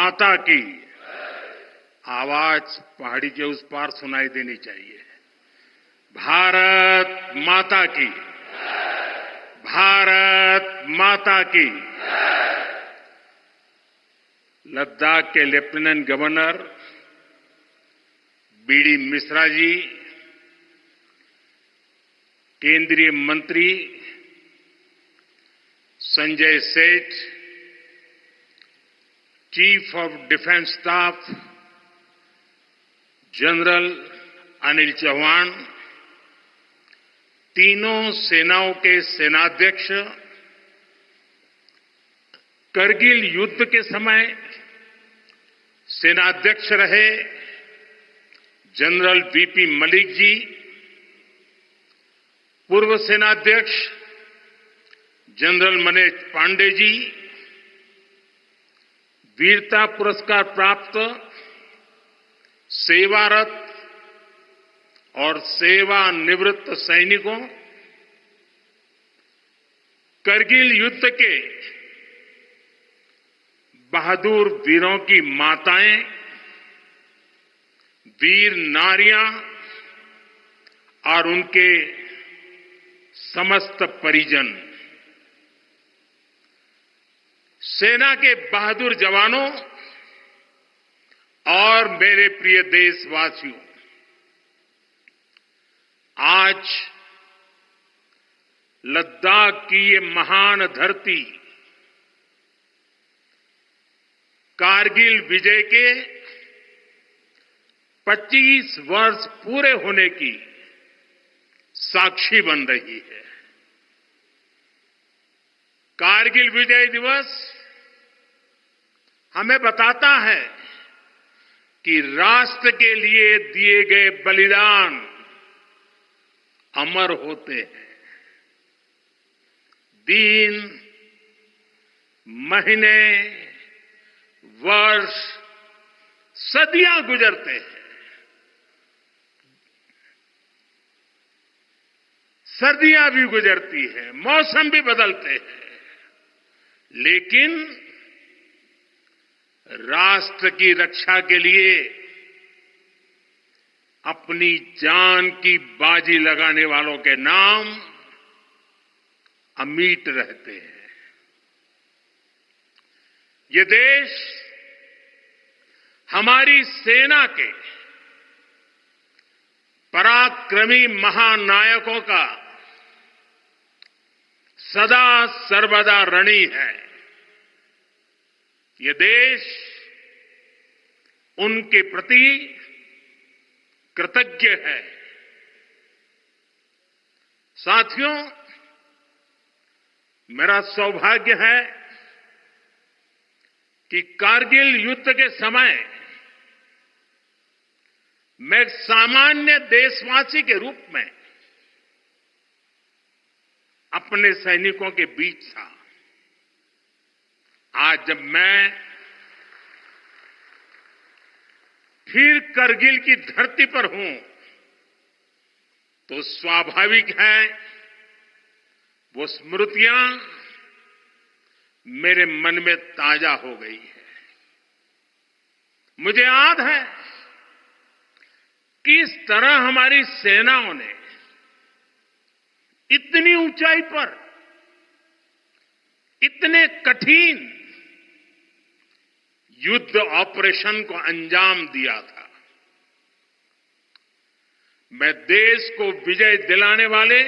माता की आवाज पहाड़ी के उस पार सुनाई देनी चाहिए। भारत माता की, भारत माता की। लद्दाख के lieutenant governor B D Mishra ji, केंद्रीय मंत्री Sanjay Seth, chief of defence staff general Anil Chauhan, तीनों सेनाओं के सेनाध्यक्ष, करगिल युद्ध के समय सेनाध्यक्ष रहे जनरल वीपी मलिक जी, पूर्व सेनाध्यक्ष जनरल मनोज पांडे जी, वीरता पुरस्कार प्राप्त सेवारत और सेवानिवृत्त सैनिकों, करगिल युद्ध के बहादुर वीरों की माताएं, वीर नारियां और उनके समस्त परिजन, सेना के बहादुर जवानों और मेरे प्रिय देशवासियों, आज लद्दाख की ये महान धरती कारगिल विजय के 25 वर्ष पूरे होने की साक्षी बन रही है। कारगिल विजय दिवस हमें बताता है कि राष्ट्र के लिए दिए गए बलिदान अमर होते हैं। दिन, महीने, वर्ष, सदियां गुजरते हैं, सर्दियां भी गुजरती हैं, मौसम भी बदलते हैं, लेकिन राष्ट्र की रक्षा के लिए अपनी जान की बाजी लगाने वालों के नाम अमिट रहते हैं। ये देश हमारी सेना के पराक्रमी महानायकों का सदा सर्वदा ऋणी है। ये देश उनके प्रति कृतज्ञ है। साथियों, मेरा सौभाग्य है कि कारगिल युद्ध के समय मैं एक सामान्य देशवासी के रूप में अपने सैनिकों के बीच था। आज जब मैं फिर करगिल की धरती पर हूं, तो स्वाभाविक है वो स्मृतियां मेरे मन में ताजा हो गई है। मुझे याद है किस तरह हमारी सेनाओं ने इतनी ऊंचाई पर इतने कठिन युद्ध ऑपरेशन को अंजाम दिया था। मैं देश को विजय दिलाने वाले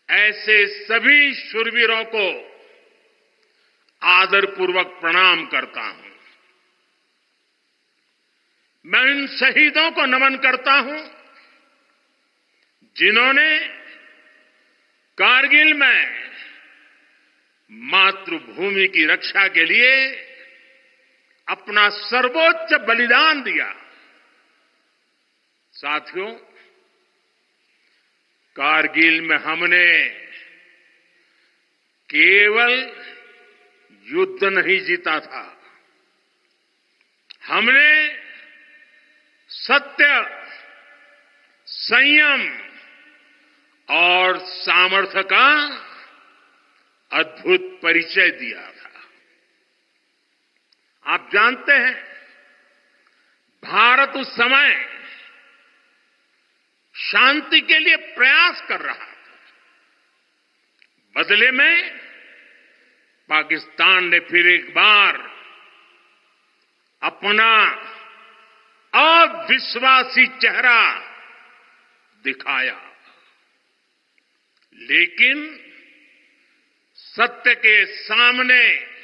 ऐसे सभी शूरवीरों को आदरपूर्वक प्रणाम करता हूं। मैं उन शहीदों को नमन करता हूं जिन्होंने कारगिल में मातृभूमि की रक्षा के लिए अपना सर्वोच्च बलिदान दिया। साथियों, कारगिल में हमने केवल युद्ध नहीं जीता था, हमने सत्य, संयम और सामर्थ्य का अद्भुत परिचय दिया था। आप जानते हैं, भारत उस समय शांति के लिए प्रयास कर रहा था। बदले में पाकिस्तान ने फिर एक बार अपना अविश्वासी चेहरा दिखाया। लेकिन सत्य के सामने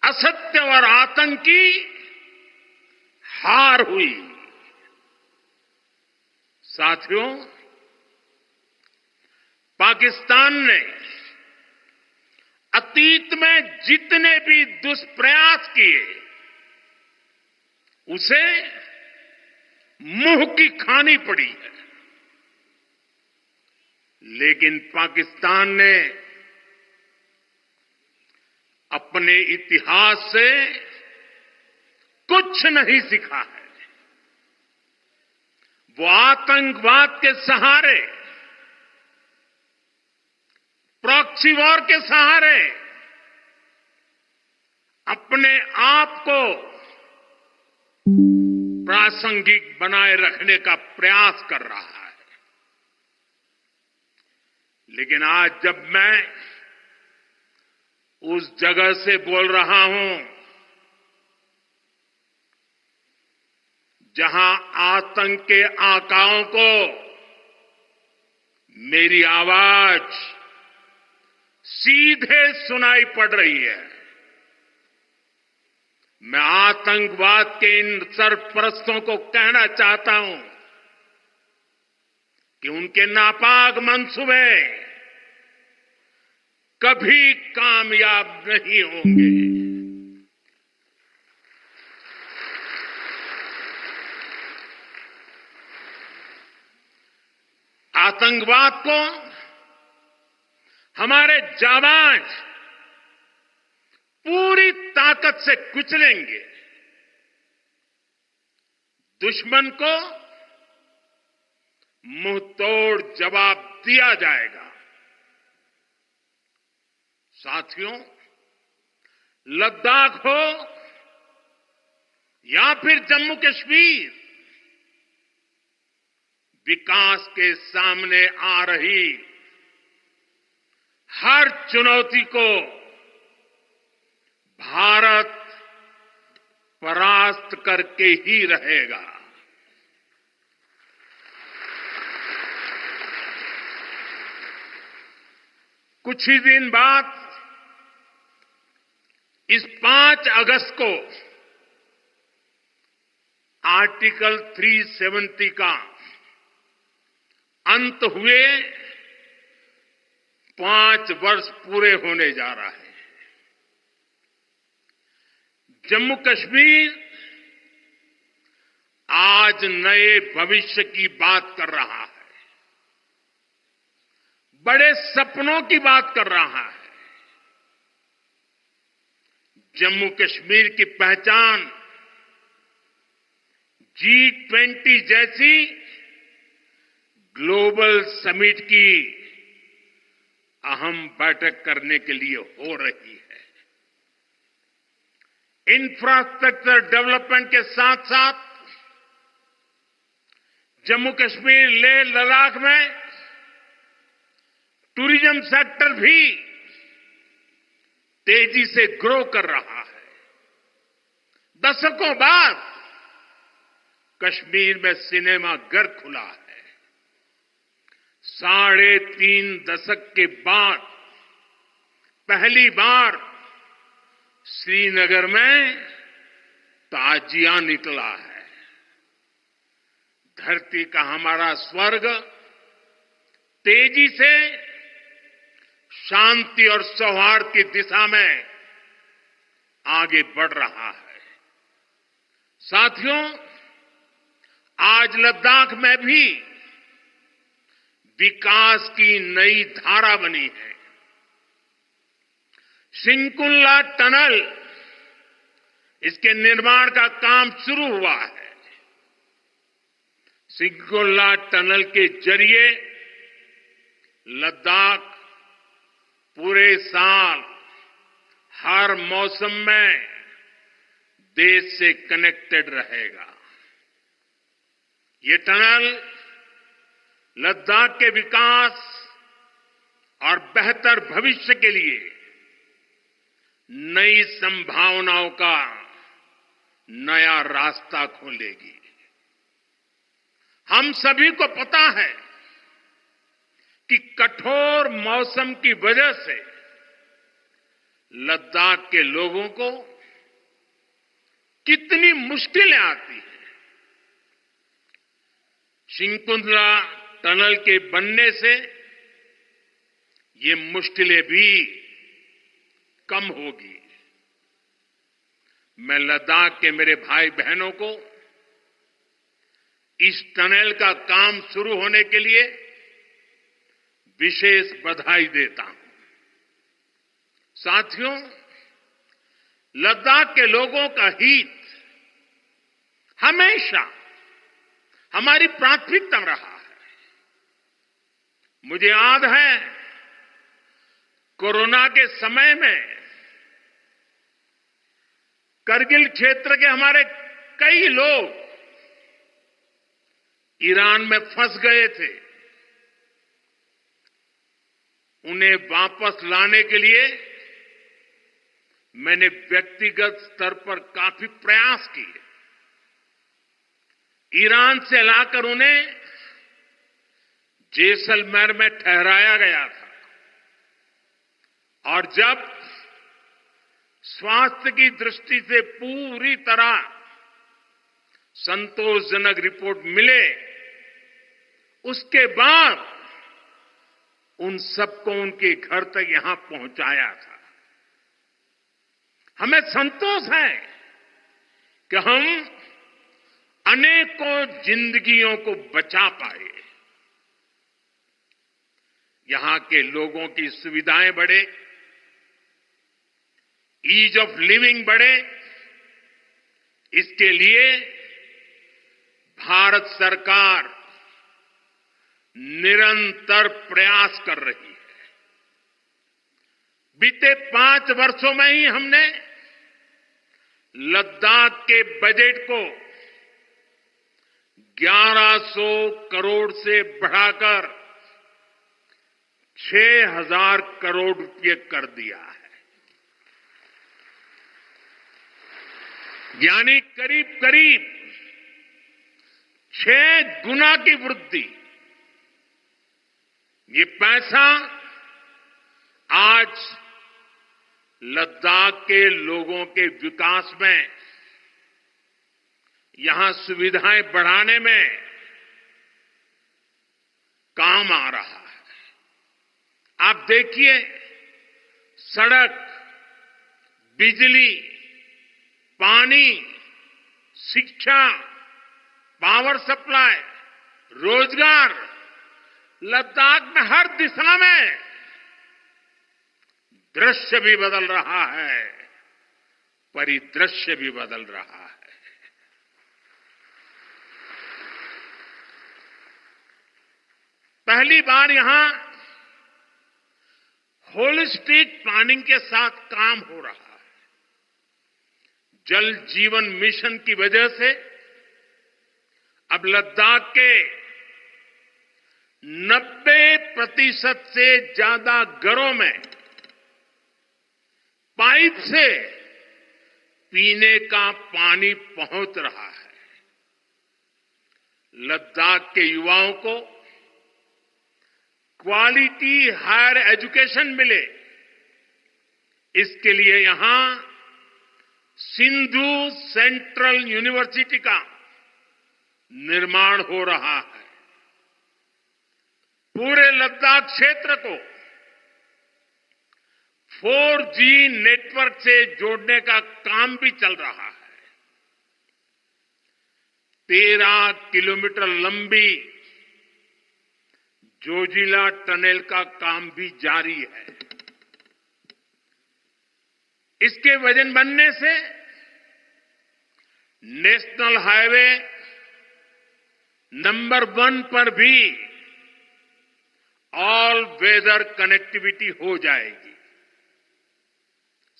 असत्य और आतंकी हार हुई। साथियों, पाकिस्तान ने अतीत में जितने भी दुष्प्रयास किए, उसे मुंह की खानी पड़ी है। लेकिन पाकिस्तान ने अपने इतिहास से कुछ नहीं सीखा है। वो आतंकवाद के सहारे, प्रॉक्सी वॉर के सहारे अपने आप को प्रासंगिक बनाए रखने का प्रयास कर रहा है। लेकिन आज जब मैं उस जगह से बोल रहा हूं जहां आतंक के आकाओं को मेरी आवाज सीधे सुनाई पड़ रही है, मैं आतंकवाद के इन सरपरस्तों को कहना चाहता हूं कि उनके नापाक मंसूबे कभी कामयाब नहीं होंगे। आतंकवाद को हमारे जाबाज पूरी ताकत से कुचलेंगे। दुश्मन को मुंहतोड़ जवाब दिया जाएगा। साथियों, लद्दाख हो या फिर जम्मू कश्मीर, विकास के सामने आ रही हर चुनौती को भारत परास्त करके ही रहेगा। कुछ ही दिन बाद इस 5 अगस्त को आर्टिकल 370 का अंत हुए 5 वर्ष पूरे होने जा रहा है। जम्मू कश्मीर आज नए भविष्य की बात कर रहा है, बड़े सपनों की बात कर रहा है। जम्मू कश्मीर की पहचान G20 जैसी ग्लोबल समिट की अहम बैठक करने के लिए हो रही है। इंफ्रास्ट्रक्चर डेवलपमेंट के साथ साथ जम्मू कश्मीर, लेह, लद्दाख में टूरिज्म सेक्टर भी तेजी से ग्रो कर रहा है। दशकों बाद कश्मीर में सिनेमा घर खुला है। 3.5 दशक के बाद पहली बार श्रीनगर में ताजिया निकला है। धरती का हमारा स्वर्ग तेजी से शांति और सौहार्द की दिशा में आगे बढ़ रहा है। साथियों, आज लद्दाख में भी विकास की नई धारा बनी है। सिंकुल्ला टनल, इसके निर्माण का काम शुरू हुआ है। सिंकुल्ला टनल के जरिए लद्दाख पूरे साल हर मौसम में देश से कनेक्टेड रहेगा। ये टनल लद्दाख के विकास और बेहतर भविष्य के लिए नई संभावनाओं का नया रास्ता खोलेगी। हम सभी को पता है कि कठोर मौसम की वजह से लद्दाख के लोगों को कितनी मुश्किलें आती हैं। शिंकुंतला टनल के बनने से ये मुश्किलें भी कम होगी। मैं लद्दाख के मेरे भाई बहनों को इस टनल का काम शुरू होने के लिए विशेष बधाई देता हूं। साथियों, लद्दाख के लोगों का हित हमेशा हमारी प्राथमिकता रहा है। मुझे याद है कोरोना के समय में करगिल क्षेत्र के हमारे कई लोग ईरान में फंस गए थे। उन्हें वापस लाने के लिए मैंने व्यक्तिगत स्तर पर काफी प्रयास किए। ईरान से लाकर उन्हें जैसलमेर में ठहराया गया था और जब स्वास्थ्य की दृष्टि से पूरी तरह संतोषजनक रिपोर्ट मिले, उसके बाद उन सबको उनके घर तक यहां पहुंचाया था। हमें संतोष है कि हम अनेकों जिंदगियों को बचा पाए। यहां के लोगों की सुविधाएं बढ़े, ईज ऑफ लिविंग बढ़े, इसके लिए भारत सरकार निरंतर प्रयास कर रही है। बीते 5 वर्षों में ही हमने लद्दाख के बजट को 1100 करोड़ से बढ़ाकर 6000 करोड़ रुपये कर दिया है। यानी करीब करीब 6 गुना की वृद्धि। ये पैसा आज लद्दाख के लोगों के विकास में, यहां सुविधाएं बढ़ाने में काम आ रहा है। आप देखिए, सड़क, बिजली, पानी, शिक्षा, पावर सप्लाई, रोजगार, लद्दाख में हर दिशा में दृश्य भी बदल रहा है, परिदृश्य भी बदल रहा है। पहली बार यहां होलिस्टिक प्लानिंग के साथ काम हो रहा है। जल जीवन मिशन की वजह से अब लद्दाख के 90% से ज्यादा घरों में पाइप से पीने का पानी पहुंच रहा है। लद्दाख के युवाओं को क्वालिटी हायर एजुकेशन मिले, इसके लिए यहां सिंधु सेंट्रल यूनिवर्सिटी का निर्माण हो रहा है। पूरे लद्दाख क्षेत्र को 4G नेटवर्क से जोड़ने का काम भी चल रहा है। 13 किलोमीटर लंबी जोजिला टनल का काम भी जारी है। इसके वजन बनने से नेशनल हाईवे नंबर 1 पर भी ऑल वेदर कनेक्टिविटी हो जाएगी।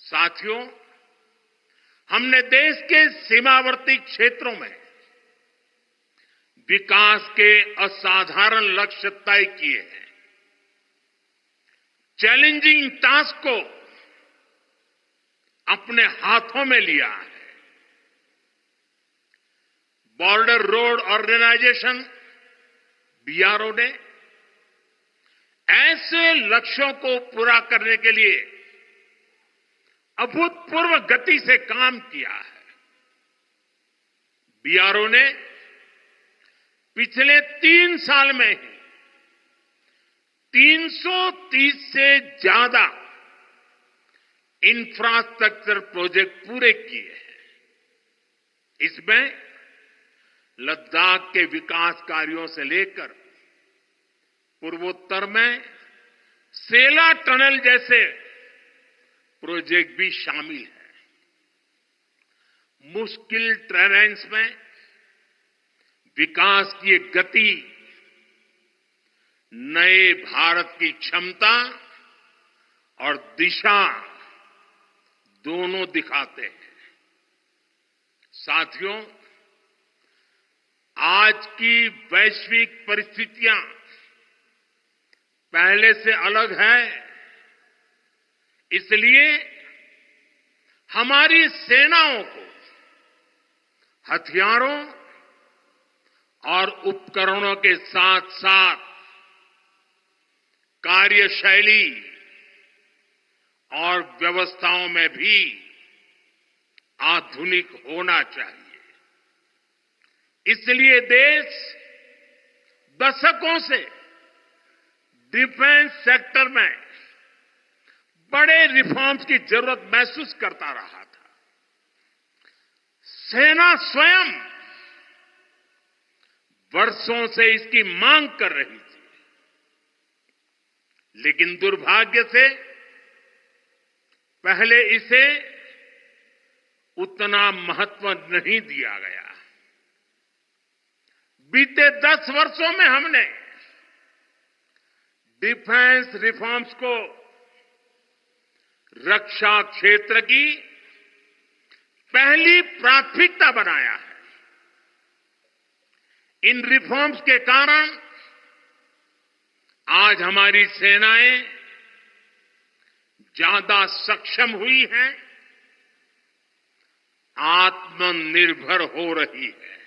साथियों, हमने देश के सीमावर्ती क्षेत्रों में विकास के असाधारण लक्ष्य तय किए हैं। चैलेंजिंग टास्क को अपने हाथों में लिया है। बॉर्डर रोड ऑर्गेनाइजेशन बीआरओ ने ऐसे लक्ष्यों को पूरा करने के लिए अभूतपूर्व गति से काम किया है। बीआरओ ने पिछले 3 साल में ही 330 से ज्यादा इंफ्रास्ट्रक्चर प्रोजेक्ट पूरे किए हैं। इसमें लद्दाख के विकास कार्यों से लेकर पूर्वोत्तर में सेला टनल जैसे प्रोजेक्ट भी शामिल है। मुश्किल टेरेन्स में विकास की ये गति नए भारत की क्षमता और दिशा दोनों दिखाते हैं। साथियों, आज की वैश्विक परिस्थितियां पहले से अलग है। इसलिए हमारी सेनाओं को हथियारों और उपकरणों के साथ साथ कार्यशैली और व्यवस्थाओं में भी आधुनिक होना चाहिए। इसलिए देश दशकों से डिफेंस सेक्टर में बड़े रिफॉर्म्स की जरूरत महसूस करता रहा था। सेना स्वयं वर्षों से इसकी मांग कर रही थी, लेकिन दुर्भाग्य से पहले इसे उतना महत्व नहीं दिया गया। बीते 10 वर्षों में हमने डिफेंस रिफॉर्म्स को रक्षा क्षेत्र की पहली प्राथमिकता बनाया है। इन रिफॉर्म्स के कारण आज हमारी सेनाएं ज्यादा सक्षम हुई हैं, आत्मनिर्भर हो रही है।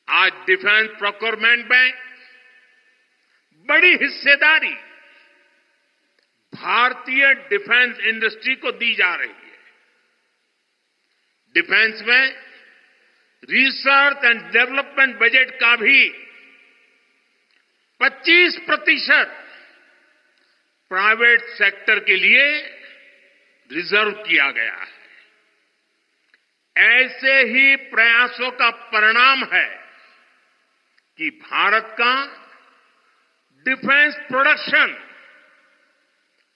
आज डिफेंस प्रोक्योरमेंट में बड़ी हिस्सेदारी भारतीय डिफेंस इंडस्ट्री को दी जा रही है। डिफेंस में रिसर्च एंड डेवलपमेंट बजट का भी 25% प्राइवेट सेक्टर के लिए रिजर्व किया गया है। ऐसे ही प्रयासों का परिणाम है कि भारत का डिफेंस प्रोडक्शन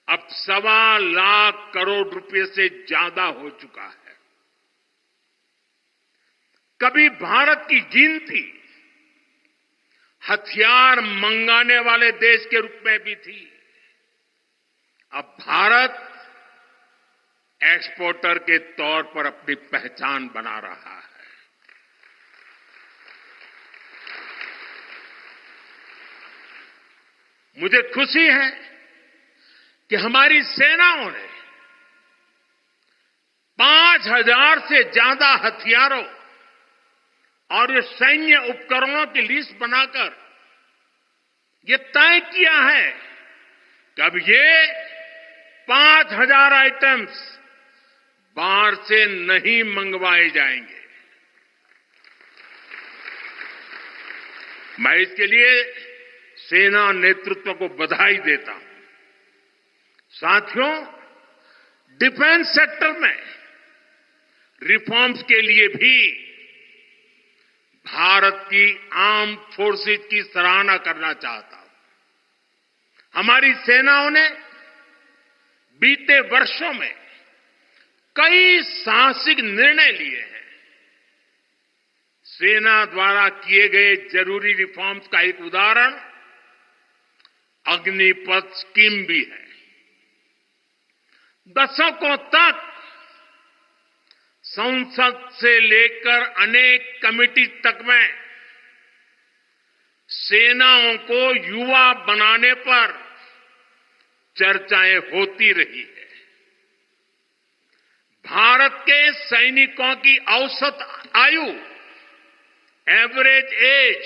अब 1.25 लाख करोड़ रुपए से ज्यादा हो चुका है। कभी भारत की गिनती हथियार मंगाने वाले देश के रूप में भी थी। अब भारत एक्सपोर्टर के तौर पर अपनी पहचान बना रहा है। मुझे खुशी है कि हमारी सेनाओं ने 5,000 से ज्यादा हथियारों और ये सैन्य उपकरणों की लिस्ट बनाकर ये तय किया है कि अब ये 5,000 आइटम्स बाहर से नहीं मंगवाए जाएंगे। मैं इसके लिए सेना नेतृत्व को बधाई देता हूं। साथियों, डिफेंस सेक्टर में रिफॉर्म्स के लिए भी भारत की आर्म्ड फोर्सेस की सराहना करना चाहता हूं। हमारी सेनाओं ने बीते वर्षों में कई साहसिक निर्णय लिए हैं। सेना द्वारा किए गए जरूरी रिफॉर्म्स का एक उदाहरण अग्निपथ स्कीम भी है। दशकों तक संसद से लेकर अनेक कमेटी तक में सेनाओं को युवा बनाने पर चर्चाएं होती रही है। भारत के सैनिकों की औसत आयु, एवरेज एज,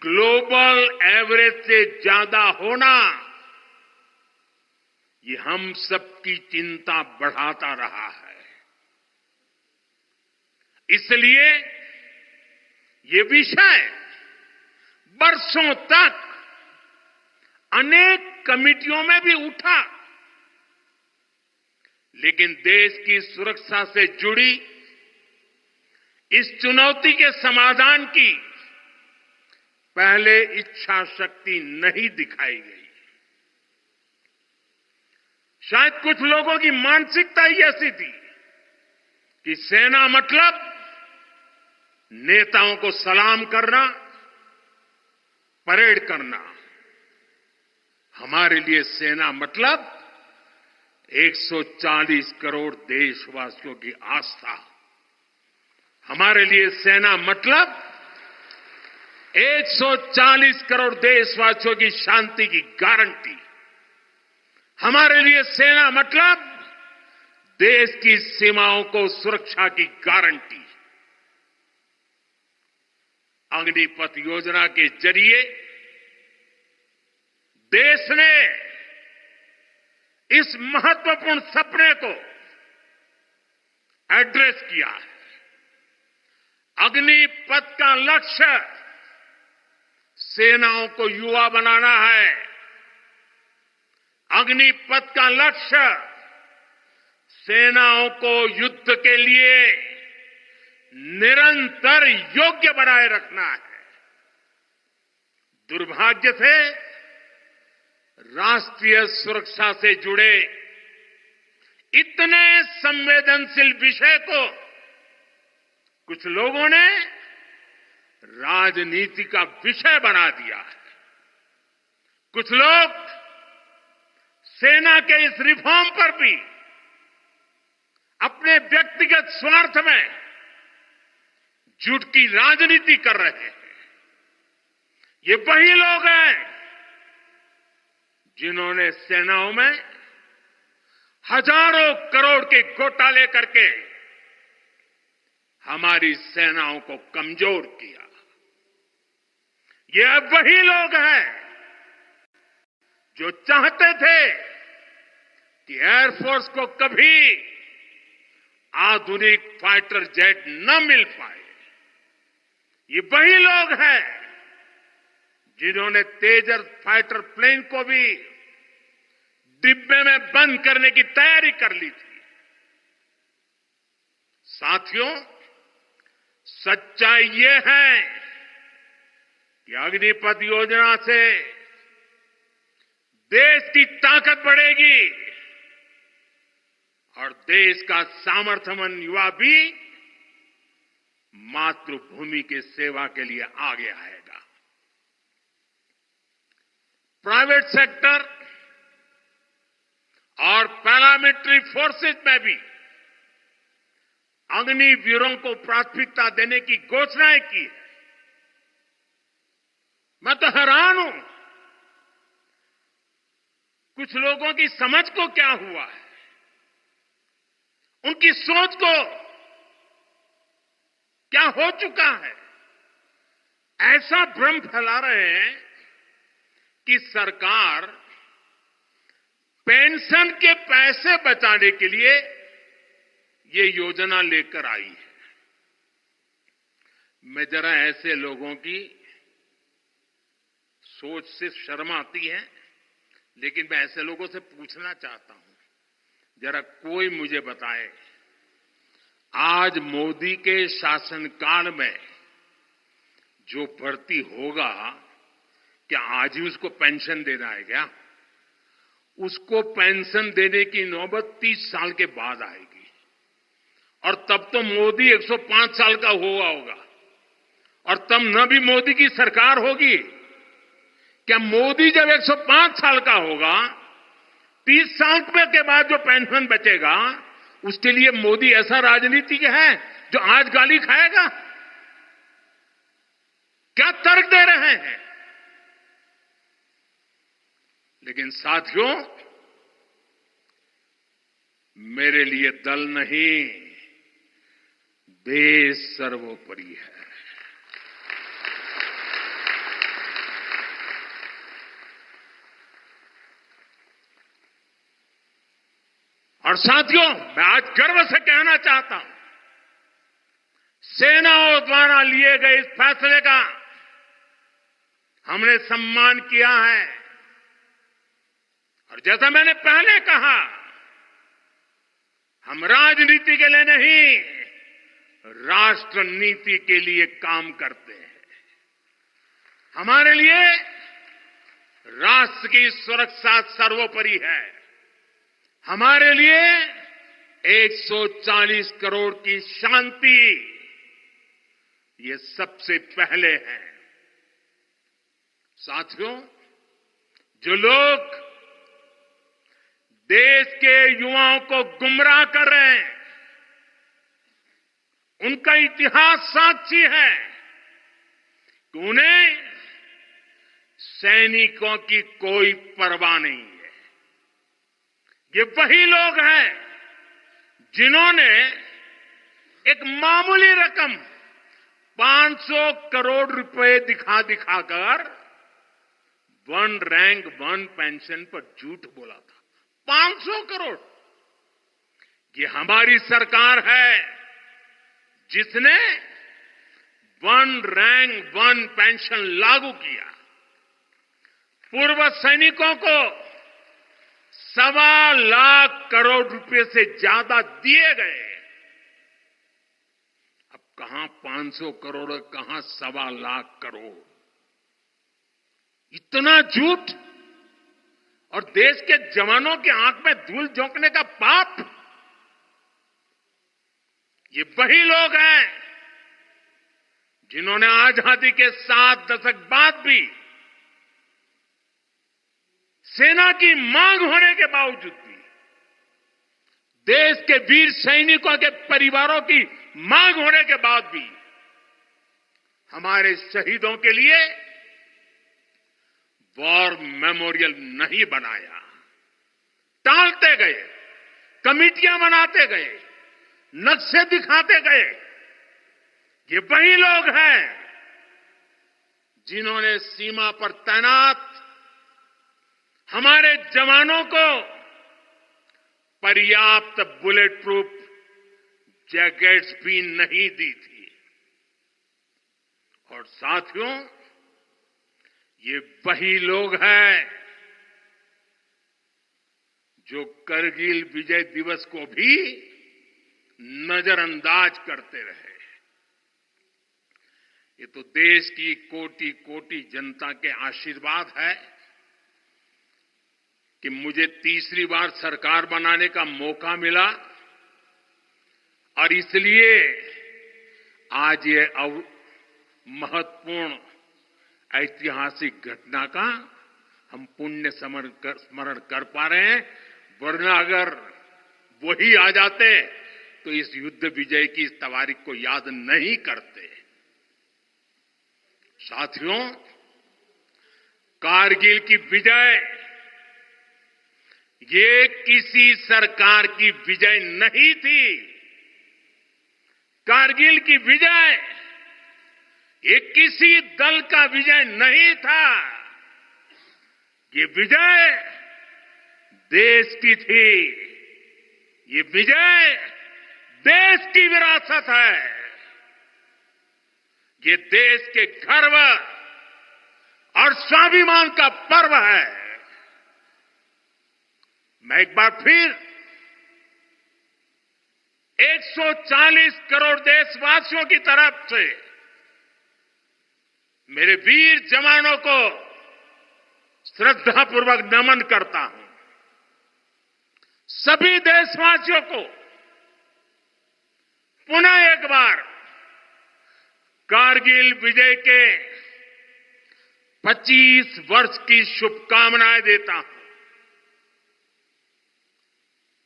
ग्लोबल एवरेज से ज्यादा होना, ये हम सबकी चिंता बढ़ाता रहा है। इसलिए ये विषय वर्षों तक अनेक कमिटियों में भी उठा, लेकिन देश की सुरक्षा से जुड़ी इस चुनौती के समाधान की पहले इच्छा शक्ति नहीं दिखाई गई। शायद कुछ लोगों की मानसिकता ही ऐसी थी कि सेना मतलब नेताओं को सलाम करना, परेड करना। हमारे लिए सेना मतलब 140 करोड़ देशवासियों की आस्था। हमारे लिए सेना मतलब 140 करोड़ देशवासियों की शांति की गारंटी। हमारे लिए सेना मतलब देश की सीमाओं को सुरक्षा की गारंटी। अग्निपथ योजना के जरिए देश ने इस महत्वपूर्ण सपने को एड्रेस किया है। अग्निपथ का लक्ष्य सेनाओं को युवा बनाना है। अग्निपथ का लक्ष्य सेनाओं को युद्ध के लिए निरंतर योग्य बनाए रखना है। दुर्भाग्य से राष्ट्रीय सुरक्षा से जुड़े इतने संवेदनशील विषय को कुछ लोगों ने राजनीति का विषय बना दिया है। कुछ लोग सेना के इस रिफॉर्म पर भी अपने व्यक्तिगत स्वार्थ में झूठ की राजनीति कर रहे हैं। ये वही लोग हैं जिन्होंने सेनाओं में हजारों करोड़ के घोटाले करके हमारी सेनाओं को कमजोर किया। ये वही लोग हैं जो चाहते थे कि एयरफोर्स को कभी आधुनिक फाइटर जेट न मिल पाए। ये वही लोग हैं जिन्होंने तेजस फाइटर प्लेन को भी डिब्बे में बंद करने की तैयारी कर ली थी। साथियों, सच्चाई ये है कि अग्निपथ योजना से देश की ताकत बढ़ेगी और देश का सामर्थ्यवान युवा भी मातृभूमि की सेवा के लिए आगे आएगा। प्राइवेट सेक्टर और पैरामिलिट्री फोर्सेस में भी अग्निवीरों को प्राथमिकता देने की घोषणाएं की है। मैं तो हैरान हूं, कुछ लोगों की समझ को क्या हुआ है, उनकी सोच को क्या हो चुका है। ऐसा भ्रम फैला रहे हैं कि सरकार पेंशन के पैसे बचाने के लिए ये योजना लेकर आई है। मैं जरा ऐसे लोगों की सोच से शर्म आती है, लेकिन मैं ऐसे लोगों से पूछना चाहता हूं, जरा कोई मुझे बताए, आज मोदी के शासनकाल में जो भर्ती होगा, क्या आज ही उसको पेंशन देना है क्या? उसको पेंशन देने की नौबत 30 साल के बाद आएगी, और तब तो मोदी 105 साल का हुआ होगा, और तब न भी मोदी की सरकार होगी। क्या मोदी जब 105 साल का होगा, 30 साल के बाद जो पेंशन बचेगा उसके लिए मोदी ऐसा राजनीतिक है जो आज गाली खाएगा? क्या तर्क दे रहे हैं? लेकिन साथियों, मेरे लिए दल नहीं, देश सर्वोपरि है। और साथियों, मैं आज गर्व से कहना चाहता हूं, सेनाओं द्वारा लिए गए इस फैसले का हमने सम्मान किया है। और जैसा मैंने पहले कहा, हम राजनीति के लिए नहीं, राष्ट्र नीति के लिए काम करते हैं। हमारे लिए राष्ट्र की सुरक्षा सर्वोपरि है। हमारे लिए 140 करोड़ की शांति ये सबसे पहले है। साथियों, जो लोग देश के युवाओं को गुमराह कर रहे हैं, उनका इतिहास साक्षी है कि उन्हें सैनिकों की कोई परवाह नहीं है। ये वही लोग हैं जिन्होंने एक मामूली रकम 500 करोड़ रुपए दिखाकर वन रैंक वन पेंशन पर झूठ बोला था। 500 करोड़। ये हमारी सरकार है जिसने वन रैंक वन पेंशन लागू किया। पूर्व सैनिकों को 1.25 लाख करोड़ रुपए से ज्यादा दिए गए। अब कहां 500 करोड़, कहां 1.25 लाख करोड़। इतना झूठ और देश के जवानों की आंख में धूल झोंकने का पाप। ये वही लोग हैं जिन्होंने आजादी के 7 दशक बाद भी सेना की मांग होने के बावजूद भी, देश के वीर सैनिकों के परिवारों की मांग होने के बाद भी हमारे शहीदों के लिए वॉर मेमोरियल नहीं बनाया। टालते गए, कमिटियां बनाते गए, नक्शे दिखाते गए। ये वही लोग हैं जिन्होंने सीमा पर तैनात हमारे जवानों को पर्याप्त बुलेट प्रूफ जैकेट्स भी नहीं दी थी। और साथियों, ये वही लोग हैं जो करगिल विजय दिवस को भी नजरअंदाज करते रहे। ये तो देश की कोटि कोटि जनता के आशीर्वाद है कि मुझे तीसरी बार सरकार बनाने का मौका मिला और इसलिए आज ये महत्वपूर्ण ऐतिहासिक घटना का हम पुण्य स्मरण कर पा रहे हैं। वरना अगर वही आ जाते तो इस युद्ध विजय की इस तारीख को याद नहीं करते। साथियों, कारगिल की विजय ये किसी सरकार की विजय नहीं थी। कारगिल की विजय ये किसी दल का विजय नहीं था। ये विजय देश की थी। ये विजय देश की विरासत है। ये देश के गर्व और स्वाभिमान का पर्व है। मैं एक बार फिर 140 करोड़ देशवासियों की तरफ से मेरे वीर जवानों को श्रद्धापूर्वक नमन करता हूं। सभी देशवासियों को पुनः एक बार कारगिल विजय के 25 वर्ष की शुभकामनाएं देता हूं।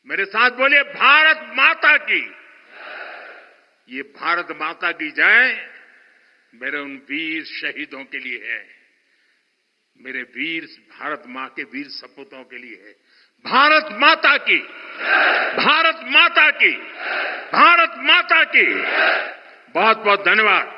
मेरे साथ बोलिए भारत माता की। ये भारत माता की जय मेरे उन वीर शहीदों के लिए है, मेरे वीर भारत मां के वीर सपूतों के लिए है। भारत माता की, भारत माता की, भारत माता की। बहुत बहुत धन्यवाद।